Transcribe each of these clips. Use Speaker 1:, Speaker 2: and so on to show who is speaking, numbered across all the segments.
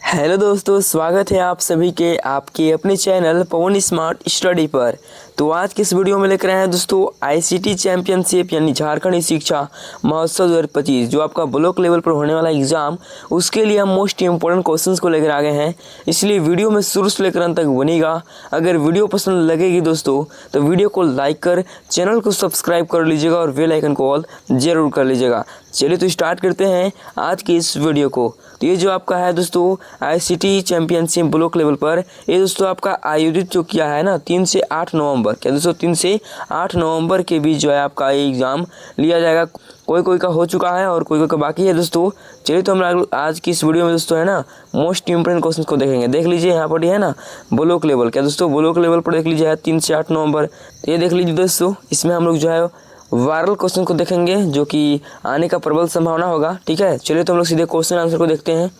Speaker 1: Hello दोस्तों, स्वागत है आप सभी के आपके अपने चैनल पवन स्मार्ट स्टडी पर। तो आज के इस वीडियो में लेकर आए हैं दोस्तों आईसीटी चैंपियनशिप यानी झारखंड शिक्षा महोत्सव 2025 जो आपका ब्लॉक लेवल पर होने वाला एग्जाम, उसके लिए हम मोस्ट इंपॉर्टेंट क्वेश्चंस को लेकर आ गए हैं। इसलिए वीडियो में शुरू से लेकर अंत तक बनेगा। अगर वीडियो पसंद लगेगी दोस्तों तो वीडियो को लाइक कर चैनल को सब्सक्राइब कर लीजिएगा और बेल आइकन को ऑल जरूर कर लीजिएगा। चलिए तो स्टार्ट करते हैं आज की इस वीडियो को। तो ये जो आपका है दोस्तों आईसीटी चैंपियनशिप ब्लॉक लेवल पर, ये दोस्तों आपका आयोजित जो किया है ना 3 से 8 नवंबर, क्या दोस्तों 3 से 8 नवंबर के बीच जो है आपका ये एग्ज़ाम लिया जाएगा। कोई का हो चुका है और कोई का बाकी है दोस्तों। चलिए तो हम आज की इस वीडियो में दोस्तों है ना मोस्ट इंपोर्टेंट क्वेश्चन को देखेंगे। देख लीजिए यहाँ पर है ना ब्लॉक लेवल, क्या दोस्तों ब्लॉक लेवल पर देख लीजिए 3 से 8 नवंबर। तो ये देख लीजिए दोस्तों, इसमें हम लोग जो है वायरल क्वेश्चन को देखेंगे जो कि आने का प्रबल संभावना होगा। ठीक है, चलिए तो हम लोग सीधे क्वेश्चन आंसर को देखते हैं।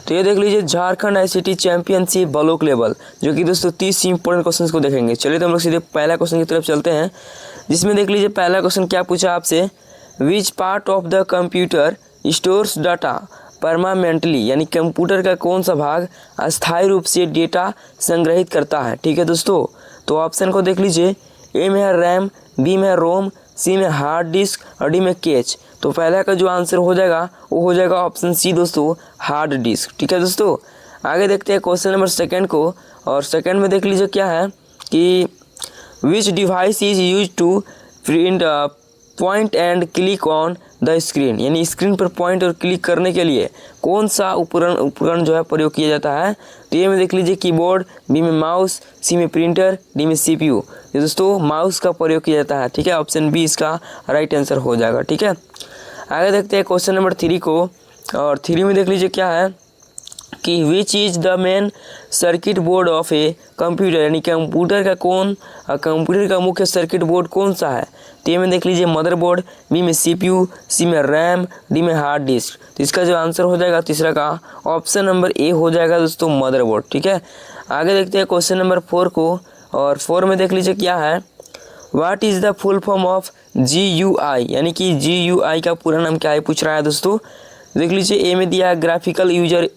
Speaker 1: तो ये देख लीजिए Jharkhand ICT championship block level, जो कि दोस्तों 30 इंपॉर्टेंट क्वेश्चंस को देखेंगे। चलिए तो हम लोग सीधे पहला क्वेश्चन की तरफ चलते हैं, जिसमें देख लीजिए पहला क्वेश्चन क्या पूछा आपसे, विच part of the computer stores data permanently, यानी कंप्यूटर का कौन सा भाग अस्थायी रूप से डेटा संग्रहित करता है। ठीक है दोस्तों, तो ऑप्शन को देख लीजिए, ए में है रैम, बी में है रोम, सी में हार्ड डिस्क और डी में कैच। तो पहला का जो आंसर हो जाएगा वो हो जाएगा ऑप्शन सी दोस्तों, हार्ड डिस्क। ठीक है दोस्तों, आगे देखते हैं क्वेश्चन नंबर सेकंड को। और सेकंड में देख लीजिए क्या है कि which device is use to print point and click on the screen, यानी स्क्रीन पर पॉइंट और क्लिक करने के लिए कौन सा उपकरण जो है प्रयोग किया जाता है। तो ये में देख लीजिए कीबोर्ड, बी में माउस, सी में प्रिंटर, डी में सीपीयू। ये दोस्तों माउस का प्रयोग किया जाता है। ठीक है, ऑप्शन बी इसका राइट आंसर हो जाएगा। ठीक है, आगे देखते हैं क्वेश्चन नंबर 3 को। और 3 में देख लीजिए क्या है कि which is the main circuit board of a computer, यानी कंप्यूटर का मुख्य सर्किट बोर्ड कौन सा है। तो ये में देख लीजिए मदरबोर्ड, बी में सीपीयू, सी में रैम, डी में हार्ड डिस्क। तो इसका जो आंसर हो जाएगा तीसरा का ऑप्शन नंबर ए हो जाएगा दोस्तों, मदरबोर्ड। ठीक है, आगे देखते हैं क्वेश्चन नंबर 4 को। और 4 में देख लीजिए क्या है, what is the full form of GUI, यानी कि GUI का पूरा नाम क्या है पूछ रहा है दोस्तों। देख लीजिए ए में दिया है ग्राफिकल यूजर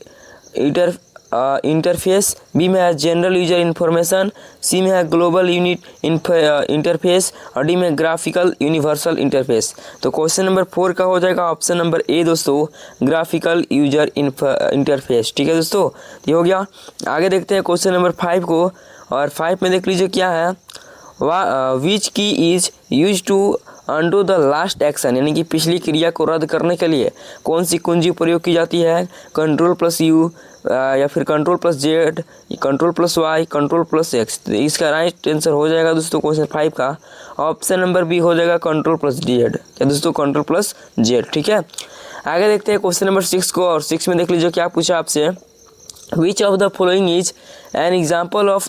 Speaker 1: इंटरफेस, बी में है जनरल यूजर इंफॉर्मेशन, सी में है ग्लोबल यूनिट इंटरफेस और डी में ग्राफिकल यूनिवर्सल इंटरफेस। तो क्वेश्चन नंबर 4 का हो जाएगा ऑप्शन नंबर ए दोस्तों, ग्राफिकल यूजर इंटरफेस। ठीक है दोस्तों, ये हो गया। आगे देखते हैं क्वेश्चन नंबर 5 को। और 5 में देख लीजिए क्या है, which key is use to undo the last action, यानी कि पिछली क्रिया को रद्द करने के लिए कौन सी कुंजी प्रयोग की जाती है। Ctrl+U या फिर Ctrl+Z, Ctrl+Y, Ctrl+X। तो इसका राइट आंसर हो जाएगा दोस्तों क्वेश्चन 5 का ऑप्शन नंबर बी हो जाएगा Ctrl+Z। क्या दोस्तों Ctrl+Z। ठीक है, आगे देखते हैं क्वेश्चन नंबर 6 को। और 6 में देख लीजिए क्या पूछा आपसे, which of the following is an example of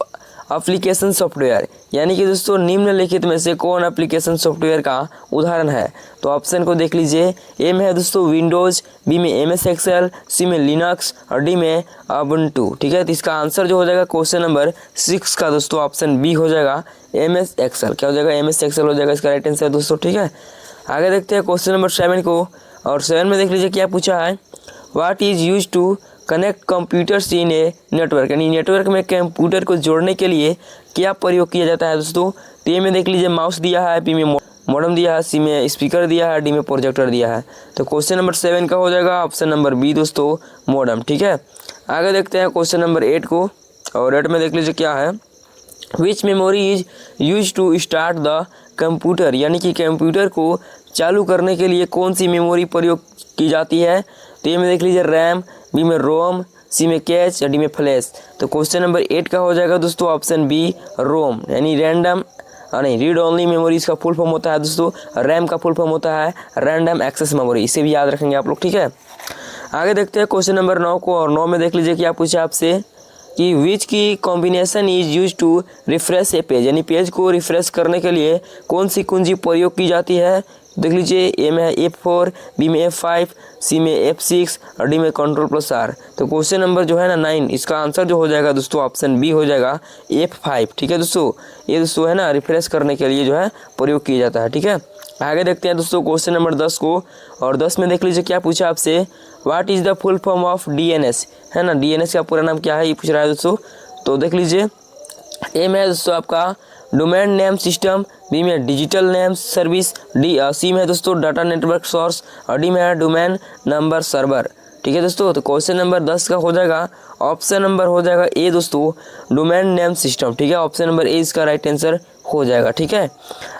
Speaker 1: application software, यानी कि दोस्तों निम्नलिखित में से कौन एप्लीकेशन सॉफ्टवेयर का उदाहरण है। तो ऑप्शन को देख लीजिए, ए में है दोस्तों विंडोज़, बी में MS एक्सेल, सी में लिनक्स और डी में उबुंटू। ठीक है, तो इसका आंसर जो हो जाएगा क्वेश्चन नंबर 6 का दोस्तों ऑप्शन बी हो जाएगा MS एक्सेल। क्या हो जाएगा, MS एक्सेल हो जाएगा इसका राइट आंसर दोस्तों। ठीक है, आगे देखते हैं क्वेश्चन नंबर 7 को। और 7 में देख लीजिए क्या पूछा है, what is use to connect computers in a network, यानी नेटवर्क में कंप्यूटर को जोड़ने के लिए क्या प्रयोग किया जाता है दोस्तों। तो ए में देख लीजिए माउस दिया है, बी में मॉडेम दिया है, सी में स्पीकर दिया है, डी में प्रोजेक्टर दिया है। तो क्वेश्चन नंबर 7 का हो जाएगा ऑप्शन नंबर बी दोस्तों, मॉडेम। ठीक है, आगे देखते हैं क्वेश्चन नंबर 8 को। और 8 में देख लीजिए क्या है, which memory is use to start the computer, यानी कि कंप्यूटर को चालू करने के लिए कौन सी मेमोरी प्रयोग की जाती है। तो ये में देख लीजिए रैम, बी में रोम, सी में कैच या डी में फ्लैश। तो क्वेश्चन नंबर 8 का हो जाएगा दोस्तों ऑप्शन बी, रोम, यानी रैंडम नहीं रीड ओनली मेमोरी इसका फुल फॉर्म होता है दोस्तों। रैम का फुल फॉर्म होता है रैंडम एक्सेस मेमोरी, इसे भी याद रखेंगे आप लोग। ठीक है, आगे देखते हैं क्वेश्चन नंबर 9 को। और 9 में देख लीजिए क्या पूछा आपसे कि which key combination is use to refresh a page, यानी पेज को रिफ्रेश करने के लिए कौन सी कुंजी प्रयोग की जाती है। देख लीजिए ए में है F4, बी में F5, सी में F6 और डी में Ctrl+R। तो क्वेश्चन नंबर जो है ना 9, इसका आंसर जो हो जाएगा दोस्तों ऑप्शन बी हो जाएगा F5। ठीक है दोस्तों, ये दोस्तों है ना रिफ्रेश करने के लिए जो है प्रयोग किया जाता है। ठीक है, आगे देखते हैं दोस्तों क्वेश्चन नंबर 10 को। और 10 में देख लीजिए क्या पूछा आपसे, what is the full form of DNS, है ना, डीएनएस का पूरा नाम क्या है ये पूछ रहा है दोस्तों। तो देख लीजिए, ए में है दोस्तों आपका डोमेन नेम सिस्टम, बी में डिजिटल नेम सर्विस, सी में है दोस्तों डाटा नेटवर्क सोर्स, और डी में है डोमेन नंबर सर्वर। ठीक है दोस्तों, तो क्वेश्चन नंबर 10 का हो जाएगा ऑप्शन नंबर हो जाएगा ए दोस्तों, डोमेन नेम सिस्टम। ठीक है, ऑप्शन नंबर ए इसका राइट आंसर हो जाएगा। ठीक है,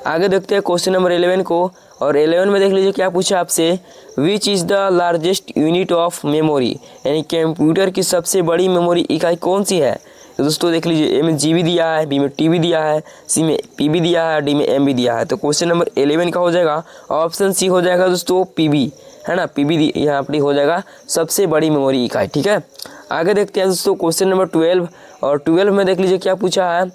Speaker 1: आगे देखते हैं क्वेश्चन नंबर 11 को, और 11 में देख लीजिए क्या पूछा आपसे, which is the largest unit of memory, यानी कंप्यूटर की सबसे बड़ी मेमोरी इकाई कौन सी है। तो दोस्तों देख लीजिए, ए में GB दिया है, बी में TB दिया है, सी में PB दिया है, डी में MB दिया है। तो क्वेश्चन नंबर 11 का हो जाएगा ऑप्शन सी हो जाएगा दोस्तों PB, है ना, PB यहाँ पर हो जाएगा सबसे बड़ी मेमोरी इकाई। ठीक है, आगे देखते हैं दोस्तों क्वेश्चन नंबर 12, और 12 में देख लीजिए क्या पूछा है,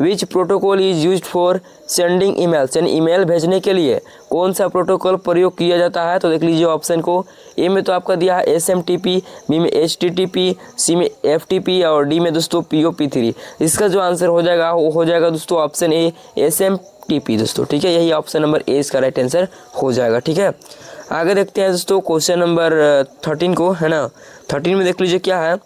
Speaker 1: विच protocol is use for sending emails, यानी ईमेल भेजने के लिए कौन सा प्रोटोकॉल प्रयोग किया जाता है। तो देख लीजिए ऑप्शन को, ए में तो आपका दिया है SMTP, बी में HTTP, सी में FTP, और डी में दोस्तों POP3। इसका जो आंसर हो जाएगा वो हो जाएगा दोस्तों ऑप्शन ए SMTP दोस्तों। ठीक है, यही ऑप्शन नंबर ए इसका राइट आंसर हो जाएगा। ठीक है, आगे देखते हैं दोस्तों क्वेश्चन नंबर 13 को, है ना। 13 में देख लीजिए क्या है,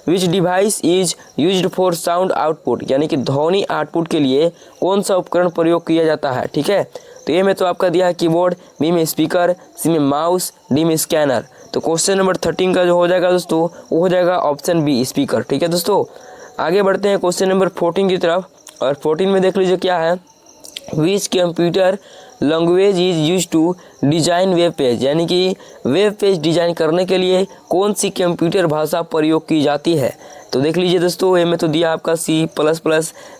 Speaker 1: विच device is used for sound output, यानी कि ध्वनि आउटपुट के लिए कौन सा उपकरण प्रयोग किया जाता है। ठीक है, तो ए में तो आपका दिया है कीबोर्ड, बी में स्पीकर, सी में माउस, डी में स्कैनर। तो क्वेश्चन नंबर 13 का जो हो जाएगा दोस्तों वो हो जाएगा ऑप्शन बी स्पीकर। ठीक है दोस्तों, आगे बढ़ते हैं क्वेश्चन नंबर 14 की तरफ, और 14 में देख लीजिए क्या है, which computer language is use to design web page, यानी कि वेब पेज डिजाइन करने के लिए कौन सी कंप्यूटर भाषा प्रयोग की जाती है। तो देख लीजिए दोस्तों, ए में तो दिया आपका C++,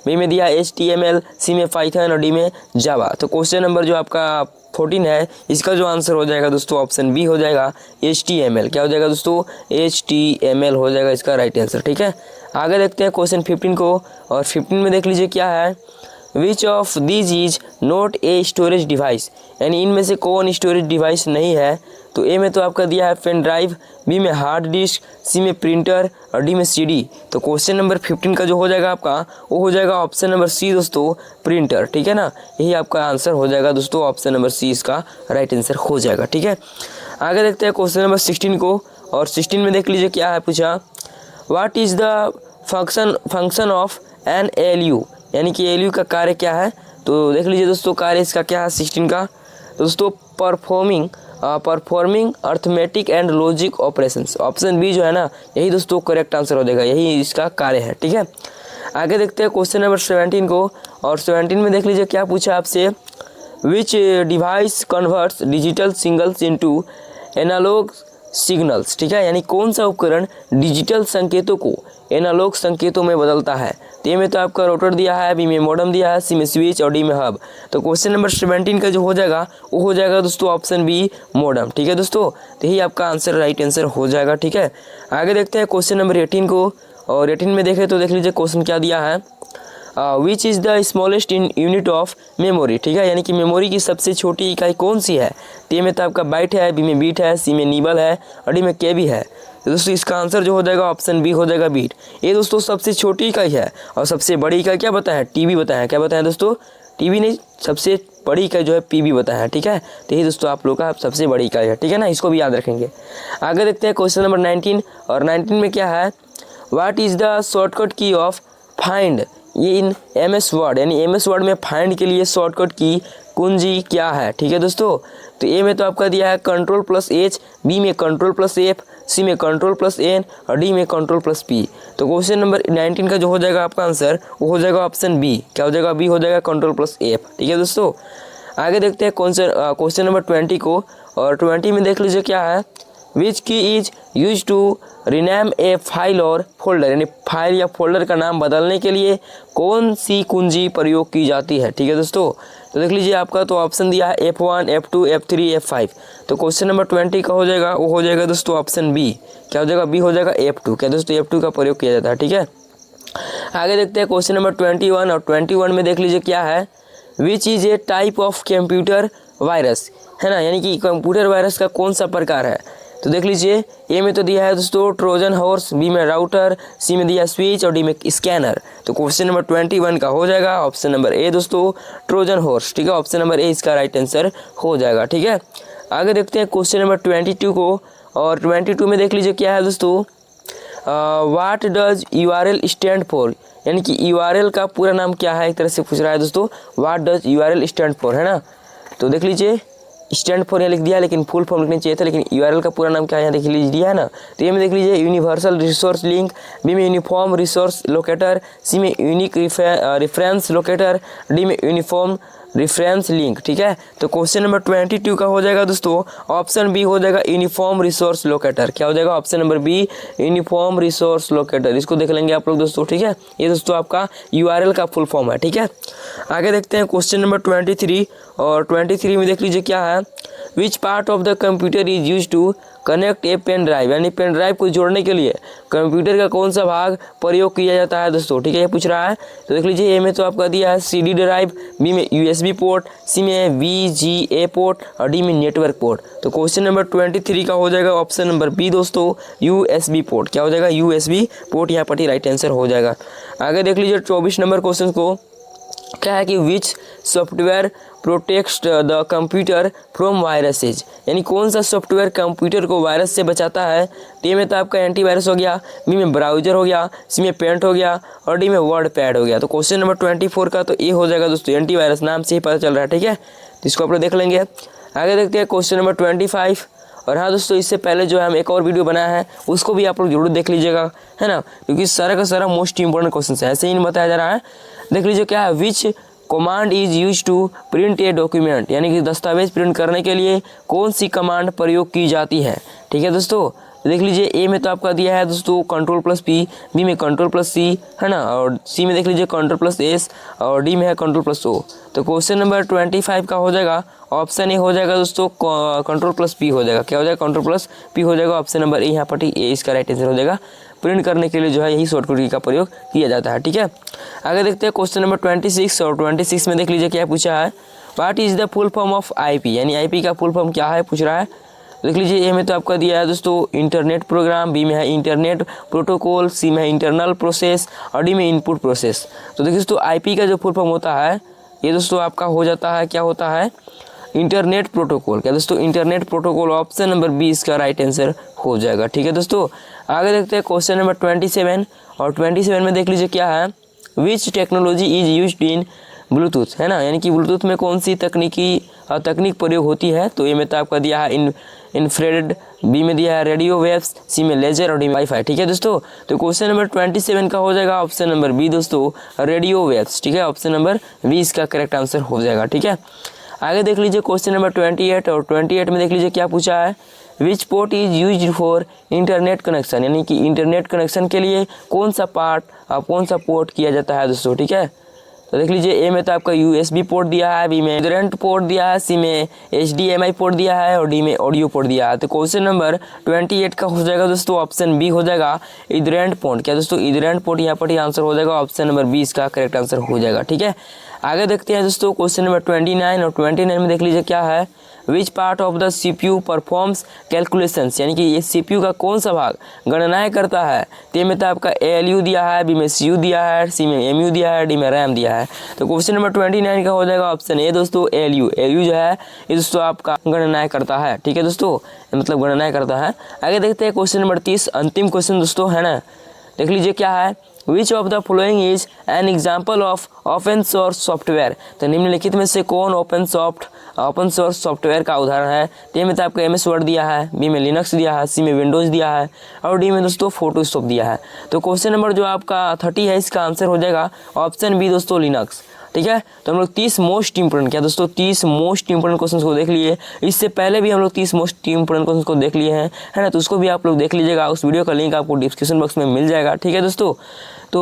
Speaker 1: बी में दिया HTML, सी में पाइथन, और डी में जावा। तो क्वेश्चन नंबर जो आपका 14 है इसका जो आंसर हो जाएगा दोस्तों ऑप्शन बी हो जाएगा HTML। क्या हो जाएगा दोस्तों, HTML हो जाएगा इसका राइट आंसर। ठीक है, आगे देखते हैं क्वेश्चन 15 को, और 15 में देख लीजिए क्या है, which of these is not a storage device, यानी इनमें से कौन स्टोरेज डिवाइस नहीं है। तो ए में तो आपका दिया है पेन ड्राइव, बी में हार्ड डिस्क, सी में प्रिंटर, और डी में CD। तो क्वेश्चन नंबर 15 का जो हो जाएगा आपका वो हो जाएगा ऑप्शन नंबर सी दोस्तों, प्रिंटर। ठीक है ना, यही आपका आंसर हो जाएगा दोस्तों, ऑप्शन नंबर सी इसका राइट आंसर हो जाएगा। ठीक है, आगे देखते हैं क्वेश्चन नंबर 16 को, और 16 में देख लीजिए क्या है पूछा, what is the function of an ALU, यानी कि ALU का कार्य क्या है। तो देख लीजिए दोस्तों कार्य इसका क्या है 16 का, दोस्तों performing arithmetic and logic operations. Option B जो है ना यही दोस्तों करेक्ट आंसर हो जाएगा, यही इसका कार्य है। ठीक है, आगे देखते हैं क्वेश्चन नंबर 17 को, और 17 में देख लीजिए क्या पूछा आपसे, which device converts digital signals into analog signals. ठीक है, यानी कौन सा उपकरण डिजिटल संकेतों को एनालॉग संकेतों में बदलता है। तो ए में तो आपका रोटर दिया है, बी में मॉडेम दिया है, सी में स्विच, और डी में हब। तो क्वेश्चन नंबर 17 का जो हो जाएगा वो हो जाएगा दोस्तों ऑप्शन बी मॉडेम। ठीक है दोस्तों, तो यही आपका आंसर राइट आंसर हो जाएगा। ठीक है, आगे देखते हैं क्वेश्चन नंबर 18 को, और 18 में देखें तो देख लीजिए क्वेश्चन क्या दिया है, which is the smallest in unit of memory. ठीक है, यानी कि मेमोरी की सबसे छोटी इकाई कौन सी है। तो ए में तो आपका बाइट है, बी में बीट है, सी में निबल है, और डी में KB है। तो दोस्तों इसका आंसर जो हो जाएगा ऑप्शन बी हो जाएगा बीट। ये दोस्तों सबसे छोटी इकाई है, और सबसे बड़ी इकाई क्या बताया, TB बताया। क्या बताया दोस्तों, TB नहीं, सबसे बड़ी इकाई जो है PB बताया है। ठीक है, तो यही दोस्तों आप लोग का सबसे बड़ी इकाई है। ठीक है ना, इसको भी याद रखेंगे। आगे देखते हैं क्वेश्चन नंबर 19, और 19 में क्या है, व्हाट इज़ द शॉर्टकट की of find in MS word, यानी MS वर्ड में फाइंड के लिए शॉर्टकट की कुंजी क्या है। ठीक है दोस्तों, तो ए में तो आपका दिया है Ctrl+H, बी में Ctrl+F, सी में Ctrl+N, और डी में Ctrl+P। तो क्वेश्चन नंबर 19 का जो हो जाएगा आपका आंसर वो हो जाएगा ऑप्शन बी। क्या हो जाएगा, बी हो जाएगा Ctrl+F। ठीक है दोस्तों, आगे देखते हैं क्वेश्चन नंबर 20 को, और 20 में देख लीजिए क्या है, which key is use to rename a file or folder, यानी फाइल या फोल्डर का नाम बदलने के लिए कौन सी कुंजी प्रयोग की जाती है। ठीक है दोस्तों, तो देख लीजिए आपका तो ऑप्शन दिया है F1, F2, F3, F5। तो क्वेश्चन नंबर 20 का हो जाएगा वो हो जाएगा दोस्तों ऑप्शन बी। क्या हो जाएगा, बी हो जाएगा F2। क्या दोस्तों, F2 का प्रयोग किया जाता है। ठीक है, आगे देखते हैं क्वेश्चन नंबर 21, और 21 में देख लीजिए क्या है, which is a type of computer virus, है ना, यानी कि कंप्यूटर वायरस का कौन सा प्रकार है। तो देख लीजिए ए में तो दिया है दोस्तों ट्रोजन हॉर्स, बी में राउटर, सी में दिया स्विच, और डी में स्कैनर। तो क्वेश्चन नंबर 21 का हो जाएगा ऑप्शन नंबर ए दोस्तों, ट्रोजन हॉर्स। ठीक है, ऑप्शन नंबर ए इसका राइट आंसर हो जाएगा। ठीक है, आगे देखते हैं क्वेश्चन नंबर 22 को, और 22 में देख लीजिए क्या है दोस्तों, what does URL stand for, यानी कि URL का पूरा नाम क्या है, एक तरह से पूछ रहा है दोस्तों, what does URL stand for, है ना। तो देख लीजिए स्टैंड फॉर यहाँ लिख दिया, लेकिन फुल फॉर्म लिखना चाहिए था, लेकिन URL का पूरा नाम क्या है यहाँ देख लीजिए, है ना। तो ये में देख लीजिए यूनिवर्सल रिसोर्स लिंक, बी में यूनिफॉर्म रिसोर्स लोकेटर, सी में यूनिक रेफरेंस लोकेटर, डी में यूनिफॉर्म रेफरेंस लिंक, ठीक है। तो क्वेश्चन नंबर 22 का हो जाएगा दोस्तों ऑप्शन बी हो जाएगा यूनिफॉर्म रिसोर्स लोकेटर। क्या हो जाएगा option number be uniform resource locator, इसको देख लेंगे आप लोग दोस्तों, ठीक है। ये दोस्तों आपका URL का फुल फॉर्म है, ठीक है। आगे देखते हैं क्वेश्चन नंबर 23, और 23 में देख लीजिए क्या है, which part of the computer is use to connect a pen drive, यानी पेन ड्राइव को जोड़ने के लिए कंप्यूटर का कौन सा भाग प्रयोग किया जाता है दोस्तों, ठीक है, ये पूछ रहा है। तो देख लीजिए ए में तो आपका दिया है CD ड्राइव, बी में USB पोर्ट, सी में VGA पोर्ट और डी में नेटवर्क पोर्ट। तो क्वेश्चन नंबर 23 का हो जाएगा ऑप्शन नंबर बी दोस्तों USB पोर्ट। क्या हो जाएगा USB पोर्ट, यहाँ पर ही राइट आंसर हो जाएगा। आगे देख लीजिए 24 नंबर क्वेश्चन को, क्या है कि विच software protects the computer from viruses, यानी कौन सा सॉफ्टवेयर कंप्यूटर को वायरस से बचाता है। तो ये में तो आपका एंटीवायरस हो गया, बी में ब्राउजर हो गया, सी में पेंट हो गया और डी में वर्ड पैड हो गया। तो क्वेश्चन नंबर 24 का तो ये हो जाएगा दोस्तों एंटीवायरस, नाम से ही पता चल रहा है, ठीक है। तो इसको आप लोग देख लेंगे। आगे देखते हैं क्वेश्चन नंबर 25। और हाँ दोस्तों, इससे पहले जो है हम एक और वीडियो बनाया है उसको भी आप लोग जरूर देख लीजिएगा, है ना, क्योंकि सारा का सारा मोस्ट इंपॉर्टेंट क्वेश्चन है, ऐसे ही नहीं बताया जा रहा है। देख लीजिए क्या है, which command is use to print a document, यानी कि दस्तावेज प्रिंट करने के लिए कौन सी कमांड प्रयोग की जाती है, ठीक है दोस्तों। देख लीजिए ए में तो आपका दिया है दोस्तों Ctrl+P, बी में Ctrl+C, है ना, और सी में देख लीजिए Ctrl+S और डी में है Ctrl+O। तो क्वेश्चन नंबर 25 का हो जाएगा ऑप्शन ए हो जाएगा दोस्तों Ctrl+P हो जाएगा। क्या हो जाएगा Ctrl+P हो जाएगा, ऑप्शन नंबर ए यहाँ पर ए इसका राइट आंसर हो जाएगा। प्रिंट करने के लिए जो है यही शॉर्टकट की का प्रयोग किया जाता है, ठीक है। आगे देखते हैं क्वेश्चन नंबर 26, और 26 में देख लीजिए क्या पूछा है, what is the full form of IP, यानी IP का फुल फॉर्म क्या है पूछ रहा है। देख लीजिए ए में तो आपका दिया है दोस्तों इंटरनेट प्रोग्राम, बी में है इंटरनेट प्रोटोकॉल, सी में है इंटरनल प्रोसेस और डी में इनपुट प्रोसेस। तो देखिए दोस्तों IP का जो फुल फॉर्म होता है ये दोस्तों आपका हो जाता है, क्या होता है, इंटरनेट प्रोटोकॉल। क्या दोस्तों internet protocol, option number B इसका राइट आंसर हो जाएगा, ठीक है दोस्तों। आगे देखते हैं क्वेश्चन नंबर 27, और 27 में देख लीजिए क्या है, विच technology is used in Bluetooth, है ना, यानी कि ब्लूटूथ में कौन सी तकनीक प्रयोग होती है। तो ए में तो आपका दिया है इंफ्रारेड, बी में दिया है रेडियो वेव्स, सी में लेजर और डी में वाईफाई, ठीक है दोस्तों। तो क्वेश्चन नंबर 27 का हो जाएगा ऑप्शन नंबर बी दोस्तों रेडियो वेव्स, ठीक है, ऑप्शन नंबर बी इसका करेक्ट आंसर हो जाएगा, ठीक है। आगे देख लीजिए क्वेश्चन नंबर 28, और 28 में देख लीजिए क्या पूछा है, विच port is used for internet connection, यानी कि इंटरनेट कनेक्शन के लिए कौन सा पोर्ट किया जाता है दोस्तों, ठीक है। तो देख लीजिए ए में तो आपका USB पोर्ट दिया है, बी में इथरनेट पोर्ट दिया है, सी में HDMI पोर्ट दिया है और डी में ऑडियो पोर्ट दिया है। तो क्वेश्चन नंबर 28 का हो जाएगा दोस्तों ऑप्शन बी हो जाएगा इथरनेट पोर्ट। क्या दोस्तों इथरनेट पोर्ट यहाँ पर ही आंसर हो जाएगा, ऑप्शन नंबर बी इसका करेक्ट आंसर हो जाएगा, ठीक है। आगे देखते हैं दोस्तों क्वेश्चन नंबर 29, और 29 में देख लीजिए क्या है, which part of the CPU performs calculations, यानी कि ये CPU का कौन सा भाग गणनाएं करता है। तो में तो आपका ALU दिया है, बी में CU दिया है, सी में MU दिया है, डी में RAM दिया है। तो क्वेश्चन नंबर 29 का हो जाएगा ऑप्शन ए दोस्तों ALU जो है ये दोस्तों आपका गणनाएं करता है, ठीक है दोस्तों, मतलब गणनाएं करता है। आगे देखते हैं क्वेश्चन नंबर 30, अंतिम क्वेश्चन दोस्तों, है ना। देख लीजिए क्या है, which of the following is an example of open source software. तो निम्नलिखित में से कौन ओपन सोर्स सॉफ्टवेयर का उदाहरण है। तो में तो आपको MS वर्ड दिया है, बी में लिनक्स दिया है, सी में विंडोज़ दिया है और डी में दोस्तों फोटोशॉप दिया है। तो क्वेश्चन नंबर जो आपका 30 है इसका आंसर हो जाएगा ऑप्शन बी दोस्तों लिनक्स, ठीक है। तो हम लोग 30 मोस्ट इंपोर्टेंट, क्या दोस्तों 30 मोस्ट इंपोर्टेंट क्वेश्चन को देख लिए। इससे पहले भी हम लोग 30 मोस्ट इंपोर्टेंट क्वेश्चन को देख लिए हैं, है ना, तो उसको भी आप लोग देख लीजिएगा। उस वीडियो का लिंक आपको डिस्क्रिप्शन बॉक्स में मिल जाएगा, ठीक है दोस्तों। तो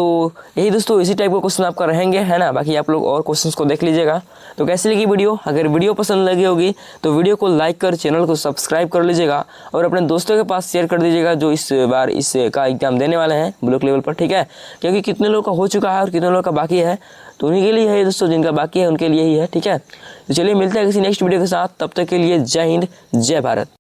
Speaker 1: यही दोस्तों इसी टाइप के क्वेश्चन आपका रहेंगे, है ना, बाकी आप लोग और क्वेश्चंस को देख लीजिएगा। तो कैसी लगी वीडियो, अगर वीडियो पसंद लगी होगी तो वीडियो को लाइक कर चैनल को सब्सक्राइब कर लीजिएगा और अपने दोस्तों के पास शेयर कर दीजिएगा जो इस बार इसका एग्जाम देने वाले हैं ब्लॉक लेवल पर, ठीक है। क्योंकि कितने लोगों का हो चुका है और कितने लोगों का बाकी है, तो उन्हीं के लिए है दोस्तों, जिनका बाकी है उनके लिए ही है, ठीक है। तो चलिए मिलते हैं किसी नेक्स्ट वीडियो के साथ, तब तक के लिए जय हिंद जय भारत।